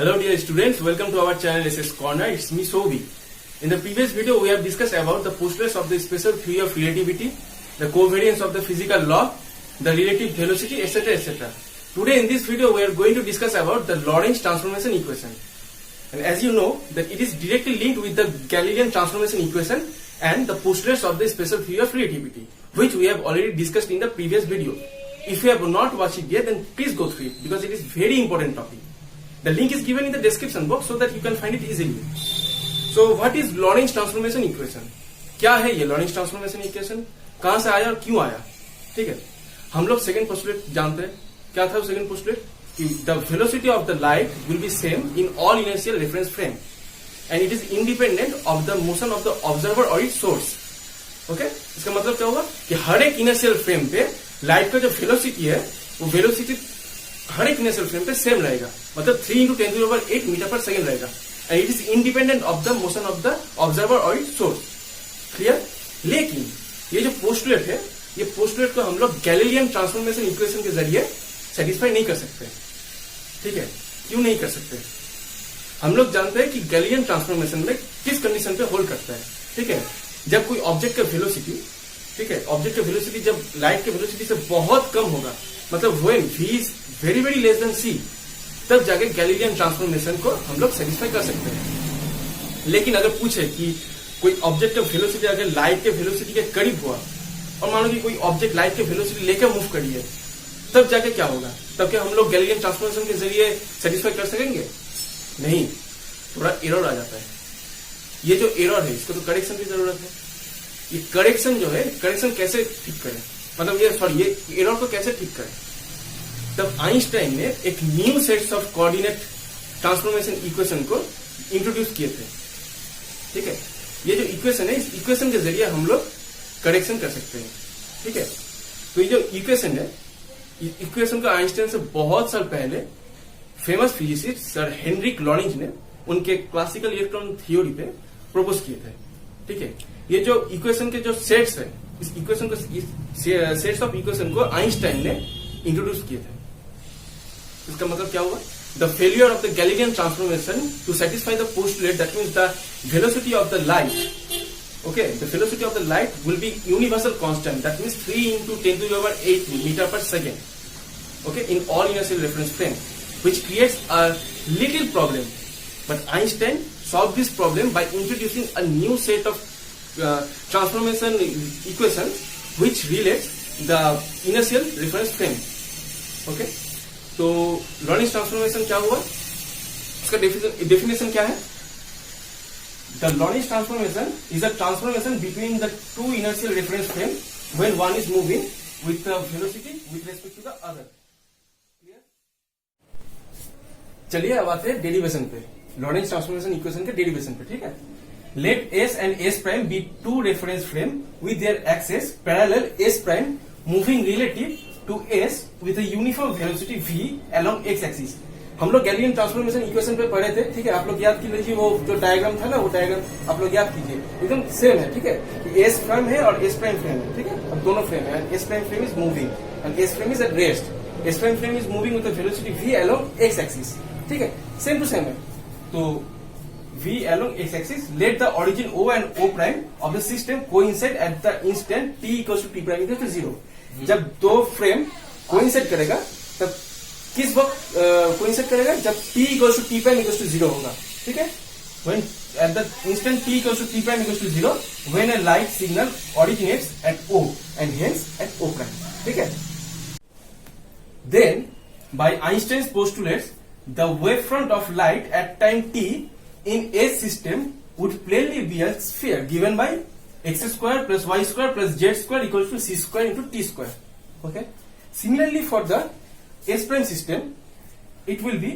Hello dear students, welcome to our channel SS Corner. It's me Sobi. In the previous video we have discussed about the postulates of the special theory of relativity, the covariance of the physical law, the relative velocity, etc. etc. Today in this video we are going to discuss about the Lorentz transformation equation. And as you know that it is directly linked with the Galilean transformation equation and the postulates of the special theory of relativity, which we have already discussed in the previous video. If you have not watched it yet, then please go through it because it is very important topic. The link is given in the description box so that you can find it easily. So what is Lorentz transformation equation? क्या है ये Lorentz transformation equation? कहां से आया और क्यों आया? ठीक है, हम लोग सेकंड पोस्टुलेट जानते हैं. क्या था सेकंड पोस्टुलेट? कि the velocity of the light will be same in all inertial reference frame and it is independent of the motion of the observer or its source. Okay, इसका मतलब क्या होगा कि हर एक इनर्शियल फ्रेम पे light का जो वेलोसिटी है वो वेलोसिटी हर एक इनर्शियल फ्रेम पे सेम रहेगा. मतलब 3 × 10⁸ मीटर पर सेकेंड रहेगा and it is independent of the motion of the observer और इट्स सोर्स. क्लियर? लेकिन ये जो पोस्टुलेट है, ये पोस्टुलेट को हम लोग गैलीलियन ट्रांसफॉर्मेशन इक्वेशन के जरिए सेटिस्फाई नहीं कर सकते. ठीक है, क्यों नहीं कर सकते? हम लोग जानते हैं कि गैलीलियन ट्रांसफॉर्मेशन में किस कंडीशन पे होल्ड करता है. ठीक है, जब कोई ऑब्जेक्ट का वेलोसिटी, ठीक है, ऑब्जेक्ट का वेलोसिटी जब लाइट के वेलोसिटी से बहुत कम होगा, मतलब when v is very very less than c, तब जाके गैलीलियन ट्रांसफॉर्मेशन को हम लोग सेटिस्फाई कर सकते हैं. लेकिन अगर पूछे कि कोई ऑब्जेक्ट का वेलोसिटी अगर लाइट के वेलोसिटी के करीब हुआ और मानो कि कोई ऑब्जेक्ट लाइट के वेलोसिटी लेकर मूव करी है, तब जाके क्या होगा? तब क्या हम लोग गैलीलियन ट्रांसफॉर्मेशन के जरिए सेटिस्फाई कर सकेंगे? नहीं, थोड़ा एरर आ जाता है. ये जो एरर है इसको तो करेक्शन की जरूरत है. ये करेक्शन जो है, करेक्शन कैसे ठीक करें, मतलब ये एरर को कैसे ठीक करें? तब आइंस्टाइन ने एक new sets of coordinate transformation equation को इंट्रोड्यूस किए थे. ठीक है, ये जो इक्वेशन है, इस इक्वेशन के जरिए हम लोग करेक्शन कर सकते हैं. ठीक है, तो ये जो इक्वेशन है, इक्वेशन को आइंस्टाइन से बहुत साल पहले famous physicist sir Hendrik Lorentz ने उनके क्लासिकल इलेक्ट्रॉन थ्योरी पे प्रपोज किए थे. ठीक है, ये जो इक्वेशन के जो सेट्स है, इस इक्वेशन को, सेट्स ऑफ इक्वेशन को आइंस्टाइन ने इंट्रोड्यूस किए थे. इसका मतलब क्या हुआ? The failure of the Galilean transformation to satisfy the postulate, that means the velocity of the light, okay, the velocity of the light will be universal constant, that means 3 × 10⁸ meter per second, okay, in all inertial reference frame, which creates a little problem. But Einstein solved this problem by introducing a new set of transformation equations which relates the inertial reference frame. Okay, तो Lorentz transformation क्या हुआ? इसका definition क्या है? The Lorentz transformation is a transformation between the two inertial reference frame when one is moving with the velocity with respect to the other. Clear? चलिए अब आते हैं डेरिवेशन पे, Lorentz transformation equation के डेरिवेशन पे. ठीक है, let S and S prime be two reference frame with their axes parallel S prime moving relative to S with a uniform velocity v along x axis. हम लोग Galilean transformation equation पे पढ़े थे. ठीक है, आप लोग याद कीजिए, वो जो डायग्राम था ना, वो डायग्राम आप लोग याद कीजिए, एकदम सेम है. ठीक है, एस प्राइम है और एस प्राइम फ्रेम है. ठीक है, अब दोनों फ्रेम है. S prime frame is moving and S frame is at rest. S prime frame is moving with the velocity v along x axis. ठीक है, सेम टू सेम है. तो v along x axis, let the origin O and O prime of the system coincide at the instant t equals to t prime equals to 0. जब दो frame coincide करेगा तब किस वक्त कोइंसाइड करेगा? जब t equals to t prime equals to 0 होगा. ठीक है, when at the instant t equals to t prime equals to 0 when a light signal originates at O and hence at O prime. ठीक है, then by Einstein's postulates the wavefront of light at time t in a system would plainly be a sphere given by x square plus y square plus z square equals to c square into t square. Okay, similarly for the S prime system, it will be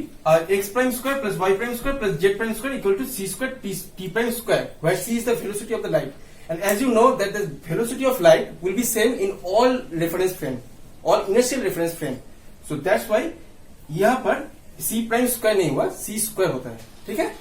x prime square plus y prime square plus z prime square equal to c square t prime square, where c is the velocity of the light. And as you know that the velocity of light will be same in all reference frame, all inertial reference frame. So that's why यहाँ पर c prime square नहीं हुआ, c square होता है. ठीक है,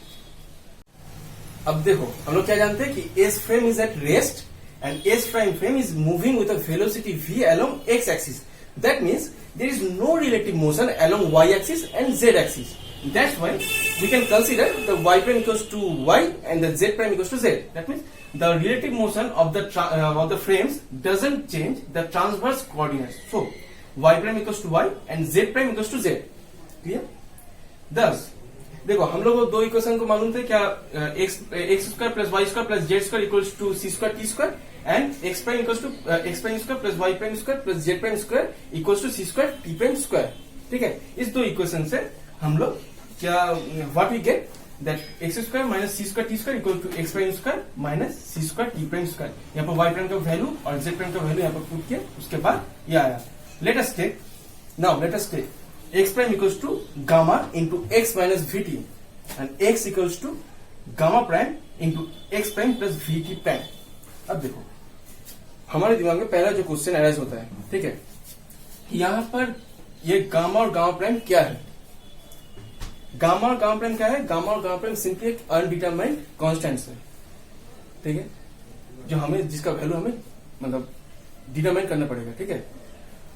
अब देखो हम लोग क्या जानते हैं कि S frame is at rest and S prime frame is moving with a velocity v along x axis. That means there is no relative motion along y axis and z axis. That's why we can consider the y prime equals to y and the z prime equals to z. That means the relative motion of the frames doesn't change the transverse coordinates. So y prime equals to y and z prime equals to z. Clear? Thus, देखो हम लोग दो equation को मालूम थे क्या, x square plus y square plus z square equals to c square t square and x prime equals to x prime square plus y prime square plus z prime square equals to c square t prime square. ठीक है, इस दो equation से हम लोग क्या what we get that x square minus c square t square equal to x prime square minus c square t prime square. यहाँ पर वाई प्राइम का वैल्यू और जेड प्राइम का वैल्यू यहाँ पर पुट किया, उसके बाद ये आया. Let us take x prime equals to gamma into x minus vt and x equals to gamma prime into x prime plus vt prime. अब देखो हमारे दिमाग में पहला जो क्वेश्चन अराइज होता है, ठीक है, यहां पर ये गामा और गामा प्राइम क्या है. गामा और गामा प्राइम क्या है? गामा और गामा प्राइम सिंपली एक अनडिटरमाइंड कॉन्स्टेंट्स है. ठीक है, जो हमें जिसका वैल्यू हमें मतलब डिटरमाइन करना पड़ेगा. ठीक है,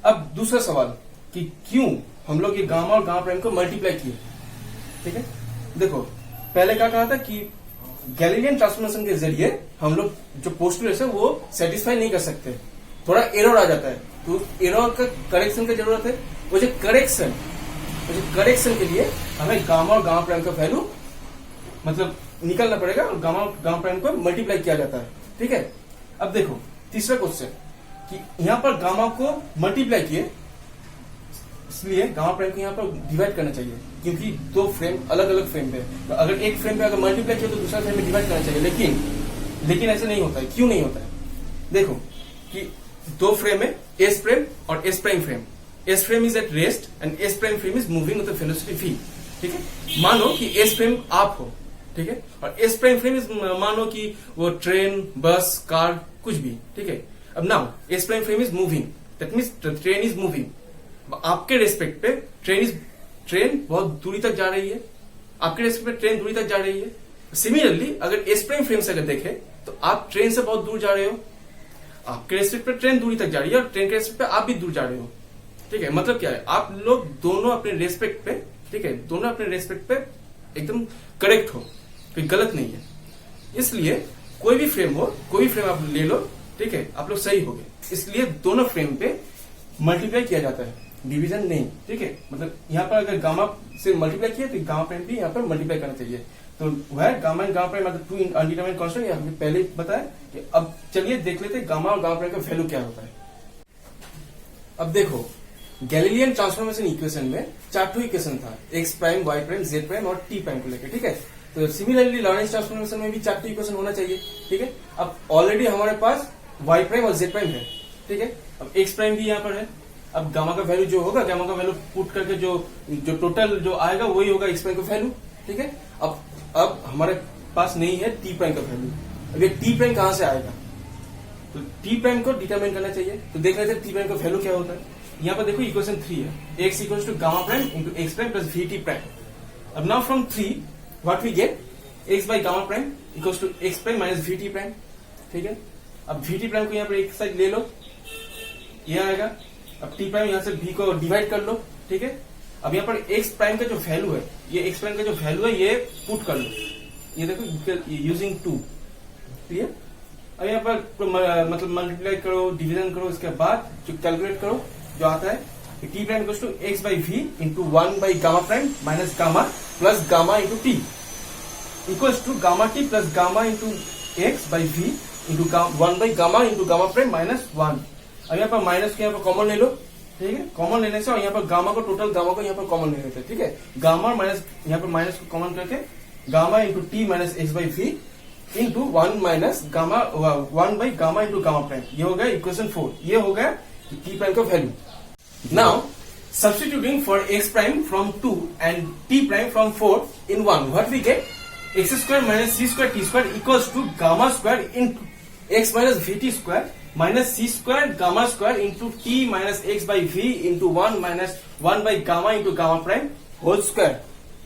अब दूसरा सवाल कि क्यों हम लोग ये गामा और गामा प्राइम को मल्टीप्लाई किए. ठीक है, देखो पहले क्या कहा था कि गैलीलियन ट्रांसफॉर्मेशन के जरिए हम लोग जो पोस्टुलेट्स है वो सेटिस्फाई नहीं कर सकते, थोड़ा एरर आ जाता है, तो एरर का करेक्शन की जरूरत है. वो जो करेक्शन के लिए हमें गामा और गामा प्राइम का वैल्यू मतलब निकालना पड़ेगा और गामा और गामा प्राइम को मल्टीप्लाई किया जाता है. ठीक है, अब देखो तीसरा क्वेश्चन कि यहाँ पर गामा को मल्टीप्लाई किए, इसलिए गामा प्राइम को यहाँ पर डिवाइड करना चाहिए क्योंकि दो फ्रेम अलग अलग फ्रेम पे, तो अगर एक फ्रेम पे अगर मल्टीप्लाई किया तो दूसरा फ्रेम में डिवाइड करना चाहिए. लेकिन ऐसे नहीं होता है. क्यों नहीं होता है? देखो कि दो फ्रेम है, एस फ्रेम और S prime frame. S frame is at rest and S prime frame is moving with the velocity v. ठीक है, मानो कि एस फ्रेम आप हो, ठीक है, और एस प्राइम फ्रेम इज मानो कि वो ट्रेन, बस, कार कुछ भी. ठीक है, अब now S prime frame is moving, that means train is moving. आपके रेस्पेक्ट पे ट्रेन बहुत दूरी तक जा रही है, आपके रेस्पेक्ट पे ट्रेन दूरी तक जा रही है. सिमिलरली अगर एस प्राइम फ्रेम से अगर देखें तो आप ट्रेन से बहुत दूर जा रहे हो, आपके रेस्पेक्ट पे ट्रेन दूरी तक जा रही है और ट्रेन के रेस्पेक्ट पे आप भी दूर जा रहे हो. ठीक है, मतलब क्या है, आप लोग दोनों अपने रेस्पेक्ट पे, ठीक है, दोनों अपने रेस्पेक्ट पे एकदम करेक्ट हो, कोई गलत नहीं है. इसलिए कोई भी फ्रेम आप ले लो, ठीक है, आप लोग सही हो गए. इसलिए दोनों फ्रेम पे मल्टीप्लाई किया जाता है, डिवीजन नहीं. ठीक है, मतलब यहाँ पर अगर गामा से मल्टीप्लाई किया तो गामा प्राइम भी यहाँ पर मल्टीप्लाई करना चाहिए. तो वह गामा एंड गामा प्राइम मतलब टू अनडिटरमाइंड कांस्टेंट, ये हमने पहले बताया. कि अब चलिए देख लेते हैं गामा और गामा प्राइम का वैल्यू क्या होता है. अब देखो गैलीलियन ट्रांसफॉर्मेशन इक्वेशन में चार इक्वेशन था, x prime, y prime, z prime और टी प्राइम को लेकर. ठीक है, तो सिमिलरली लॉरेंस ट्रांसफॉर्मेशन में भी चार इक्वेशन होना चाहिए. ठीक है, अब ऑलरेडी हमारे पास वाई प्राइम और जेड प्राइम है. ठीक है, अब एक्स प्राइम भी यहाँ पर है. अब गामा का वैल्यू जो होगा, गामा का वैल्यू पुट करके जो टोटल जो आएगा वही होगा एक्स प्राइम का वैल्यू. ठीक है, अब हमारे पास नहीं है टी प्राइम का वैल्यू. अब ये टी प्राइम कहां से आएगा, तो टी प्राइम को डिटरमाइन करना चाहिए. तो देख लेते हैं टी प्राइम का वैल्यू क्या होता है. यहाँ पर देखो इक्वेशन 3 है, x equals to gamma prime into x prime plus v t prime. अब now from 3 what we get, x by gamma prime equals to x prime minus v t prime. ठीक है, अब वी टी प्राइम को यहाँ पर एक side ले लो, ये आएगा. अब टी प्राइम यहाँ से v को डिवाइड कर लो. ठीक है, अब यहाँ पर एक्स प्राइम का जो वैल्यू है, ये एक्स प्राइम का जो वैल्यू है ये पुट कर लो. ये देखो यूजिंग 2. क्लियर. अब यहाँ पर मतलब मल्टीप्लाई करो, डिवीजन करो, इसके बाद जो कैलकुलेट करो जो आता है t prime equals to x by v into 1 by gamma prime minus gamma plus gamma into t equals to gamma t plus gamma into x by v into 1 by gamma into gamma prime minus 1. अब यहाँ पर minus को यहाँ पर common ले लो. ठीक है, common लेने से और यहाँ पर गामा को टोटल गामा को यहाँ पर कॉमन ले लेते हैं. ठीक है, गामा और माइनस यहाँ पर माइनस को कॉमन करके gamma into t minus x by v into 1 minus gamma 1 by gamma into gamma prime. ये हो गया इक्वेशन 4. ये हो गया टी प्राइम का value. Now substituting for x prime from 2 and t prime from 4 in 1, what we get, x square minus c square t square equals to gamma square into x minus vt square minus c square gamma square into t minus x by v into 1 minus 1 by gamma into gamma prime whole square.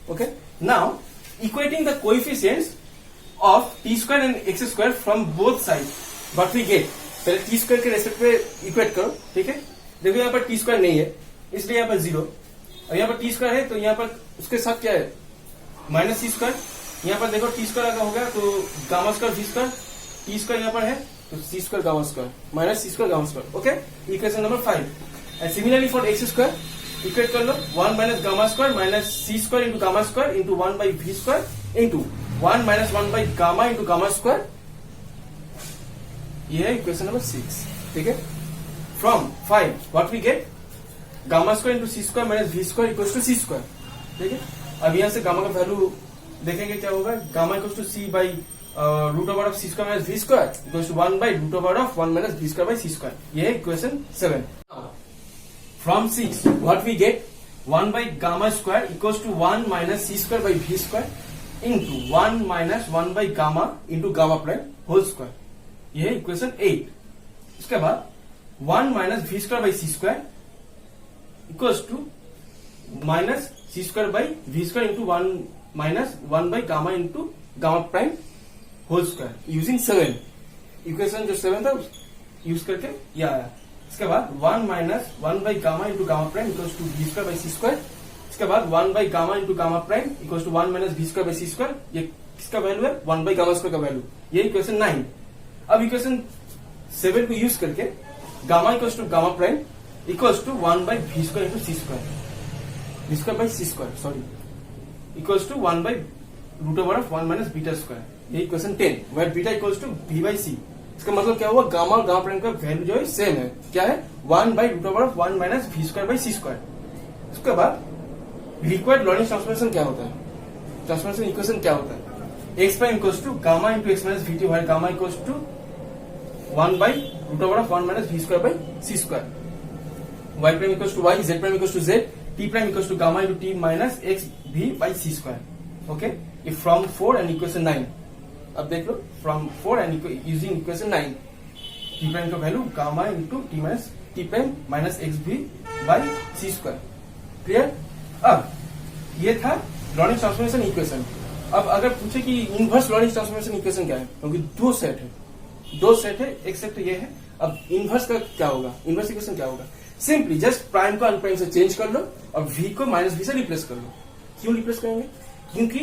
Okay, now equating the coefficients of t square and x square from both sides, what we get, पहले t square के respect पे equate करो. ठीक है, देखो यहाँ पर T square नहीं है इसलिए यहाँ पर 0. अब यहाँ पर टी स्क्वायर है तो यहाँ पर उसके साथ क्या है माइनस सी स्क्वायर। यहाँ पर देखो टी स्क्वायर अगर हो गया तो gamma square v square, t square यहाँ पर है तो c square gamma square minus c square gamma square. Okay, equation number 5। And similarly for x square equate कर लो 1 minus gamma square minus c square into gamma square into 1 by v square into 1 minus 1 by gamma into gamma square. ये है equation number 6। ठीक है, from 5 what we gate gamma square into c square minus v square equals to c square. ठीक है, अब यहां से gamma का वैल्यू देखेंगे क्या होगा, gamma equals to c by root over of c square minus v square equals to 1 by root over of 1 minus v square by c square. ये है equation 7। From 6 what we get 1 by gamma square equals to 1 minus c square by v square into 1 minus 1 by gamma into gamma prime whole square. ये है equation 8। उसके बाद 1 minus v square by c square equals to minus c square by v square into 1 minus 1 by gamma into gamma prime whole square using 7। Equation जो 7 था use करके यह आया। इसके बाद 1 minus 1 by gamma into gamma prime equals to v square by c square. इसके बाद 1 by gamma into gamma prime equals to 1 minus v square by c square. ये किसका वैल्यू है 1 बाई गामा स्क्वायर का वैल्यू। ये equation 9। अब equation 7 को use करके gamma equals to gamma prime equals to 1 by v square into c square, v square by c square sorry equals to 1 by root over of 1 minus beta square. ये equation 10 where beta equals to v by c. इसका मतलब क्या हुआ, gamma और gamma prime का value जो है same है, क्या है 1 by root over of 1 minus v square by c square. उसके बाद रिक्वायर्ड लॉरेंस ट्रांसफॉर्मेशन क्या होता है, ट्रांसफॉर्मेशन इक्वेशन क्या होता है, x prime equals to gamma into x minus v t y gamma equals to 1 by root over of 1 minus v square by c square. Y prime equals to y, z prime equals to z, t prime equals to gamma into t minus x v by c square. Okay, ये from 4 and equation 9। अब देख लो from 4 and using equation 9 T prime का value gamma into t minus t prime minus x v by c square. Clear. अब ये था Lorentz transformation equation. अब अगर पूछे कि इनवर्स लॉरेंस ट्रांसफॉर्मेशन इक्वेशन क्या है, क्योंकि दो सेट है, एक सेट ये है। अब इनवर्स का क्या होगा, इनवर्स इक्वेशन क्या होगा, सिंपली जस्ट प्राइम को अनप्राइम से चेंज कर लो और वी को माइनस वी से रिप्लेस कर लो। क्यों रिप्लेस करेंगे, क्योंकि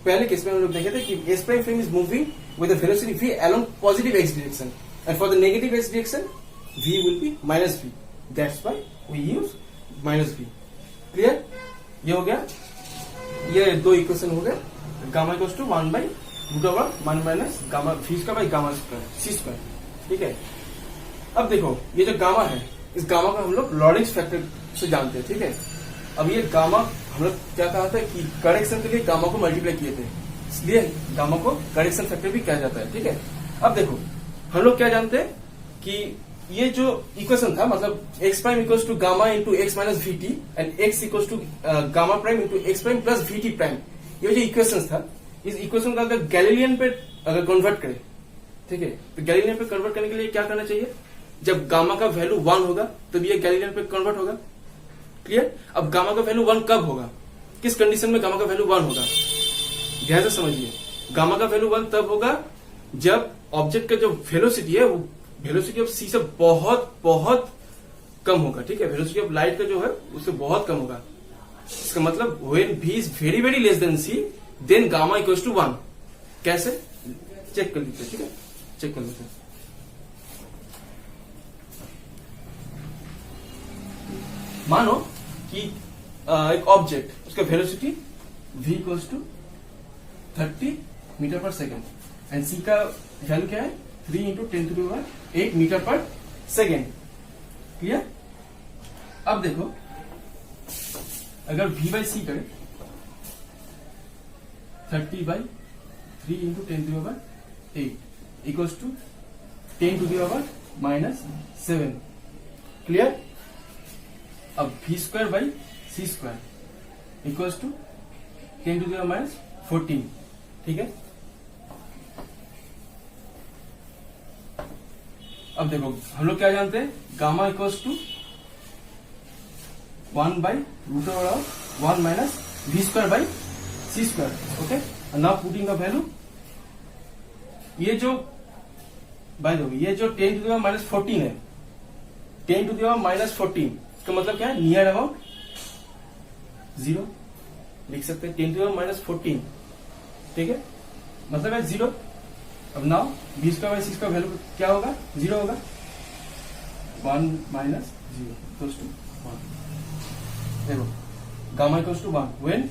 पहले केस में हम लोग देखे थे कि S prime frame is moving with the velocity v along positive x direction and for the negative x direction v will be minus v, that's why we use minus v। Clear, ये हो गया, ये दो equation हो गए। Gamma equals to 1 by root over 1 minus gamma v square by gamma square c square. ठीक है, अब देखो ये जो गामा है, इस गामा को हम लोग लॉरेंस फैक्टर से जानते हैं। ठीक है, अब ये गामा हम लोग क्या कहा था कि करेक्शन के लिए गामा को मल्टीप्लाई किए थे, इसलिए गामा को करेक्शन फैक्टर भी कहा जाता है। ठीक है, अब देखो हम लोग क्या जानते हैं कि ये जो इक्वेशन था, मतलब x prime equals to gamma into x minus v t and x equals to gamma prime into x prime plus v t prime, ये जो इक्वेशन था, इस इक्वेशन का अगर गैलीलियन पे अगर कन्वर्ट करें, ठीक है, तो गैलीलियन पे कन्वर्ट करने के लिए क्या करना चाहिए, जब गामा का वैल्यू 1 होगा तब ये गैलीलियन पे कन्वर्ट होगा। क्लियर। अब गामा का वैल्यू 1 कब होगा, किस कंडीशन में गामा का वैल्यू 1 होगा, ध्यान से समझिए। गामा का वैल्यू 1 तब होगा जब ऑब्जेक्ट का जो वेलोसिटी है वो वेलोसिटी ऑफ सी से बहुत बहुत कम होगा। ठीक है, वेलोसिटी ऑफ लाइट का जो है उससे बहुत कम होगा। इसका मतलब when v is very very less than c then gamma equals to 1। कैसे, चेक कर लीजिए। ठीक है, चेक कर लेते हैं। मानो कि एक ऑब्जेक्ट, उसका velocity v equals to 30 metre पर सेकेंड एंड c का वैल्यू क्या है 3 इंटू 10⁸ मीटर पर सेकेंड। क्लियर। अब देखो अगर v बाई सी करें 30 by 3 into 10⁸ equals to 10⁻⁻7। Clear. अब v square by c square equals to 10⁻14। ठीक है। अब देखो हम लोग क्या जानते हैं, gamma equals to 1 by root over of 1 minus v square by c square. Okay, now putting the value, ये जो बाय द वे ये जो 10⁻14 है, 10⁻14 इसका मतलब क्या है, नियर अबाउट 0 लिख सकते हैं, 10 to the minus 14, ठीक है, मतलब है 0। अब नाउ b स्क्वायर बाई सी का वैल्यू क्या होगा, 0 होगा, 1 माइनस 0 इक्वल्स टू 1। देखो gamma equals to 1 when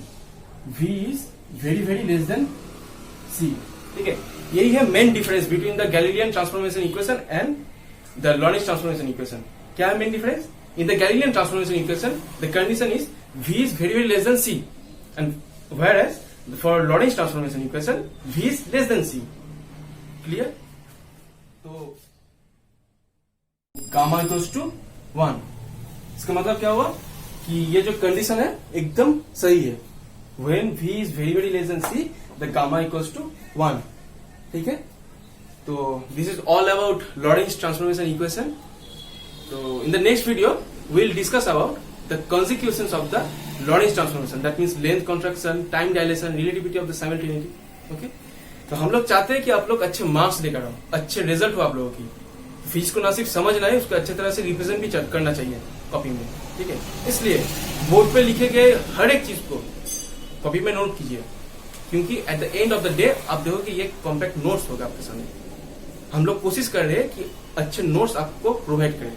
v is very very less than c, ठीक है। यही है main difference between the Galilean transformation equation and the Lorentz transformation equation. क्या है main difference? In the Galilean transformation equation the condition is v is very very less than c, and whereas for Lorentz transformation equation v is less than c। Clear? तो gamma equals to 1, इसका मतलब क्या हुआ कि ये जो condition है एकदम सही है। when v is very very less than c the gamma equals to 1, ठीक है। तो this is all about Lorentz transformation equation। तो in the next video we'll discuss about the consequences of the Lorentz transformation, that means length contraction, time dilation, relativity of the simultaneity, okay। तो हम लोग चाहते हैं कि आप लोग अच्छे मार्क्स लेकर आओ, अच्छे रिजल्ट हो आप लोगों की। फीस को ना सिर्फ समझना है, उसको अच्छे तरह से रिप्रेजेंट भी करना चाहिए कॉपी में, ठीक है। इसलिए बोर्ड पे लिखे गए हर एक चीज को कॉपी में नोट कीजिए, क्योंकि at the end of the day आप देखोगे ये कॉम्पैक्ट नोट्स होगा आपके सामने। हम लोग कोशिश कर रहे हैं कि अच्छे नोट्स आपको प्रोवाइड करें,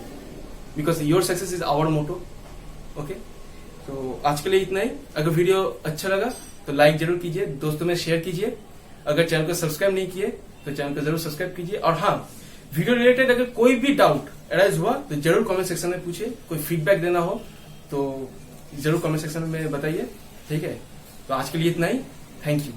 because your success is our motto, okay. तो आज के लिए इतना ही। अगर वीडियो अच्छा लगा तो लाइक जरूर कीजिए, दोस्तों में शेयर कीजिए। अगर चैनल को सब्सक्राइब नहीं किए तो चैनल को जरूर सब्सक्राइब कीजिए। और हाँ, वीडियो रिलेटेड अगर कोई भी डाउट अराइज हुआ तो जरूर कमेंट सेक्शन में पूछिए। कोई फीडबैक देना हो तो जरूर कमेंट सेक्शन में बताइए, ठीक है। तो आज के लिए इतना ही। Thank you.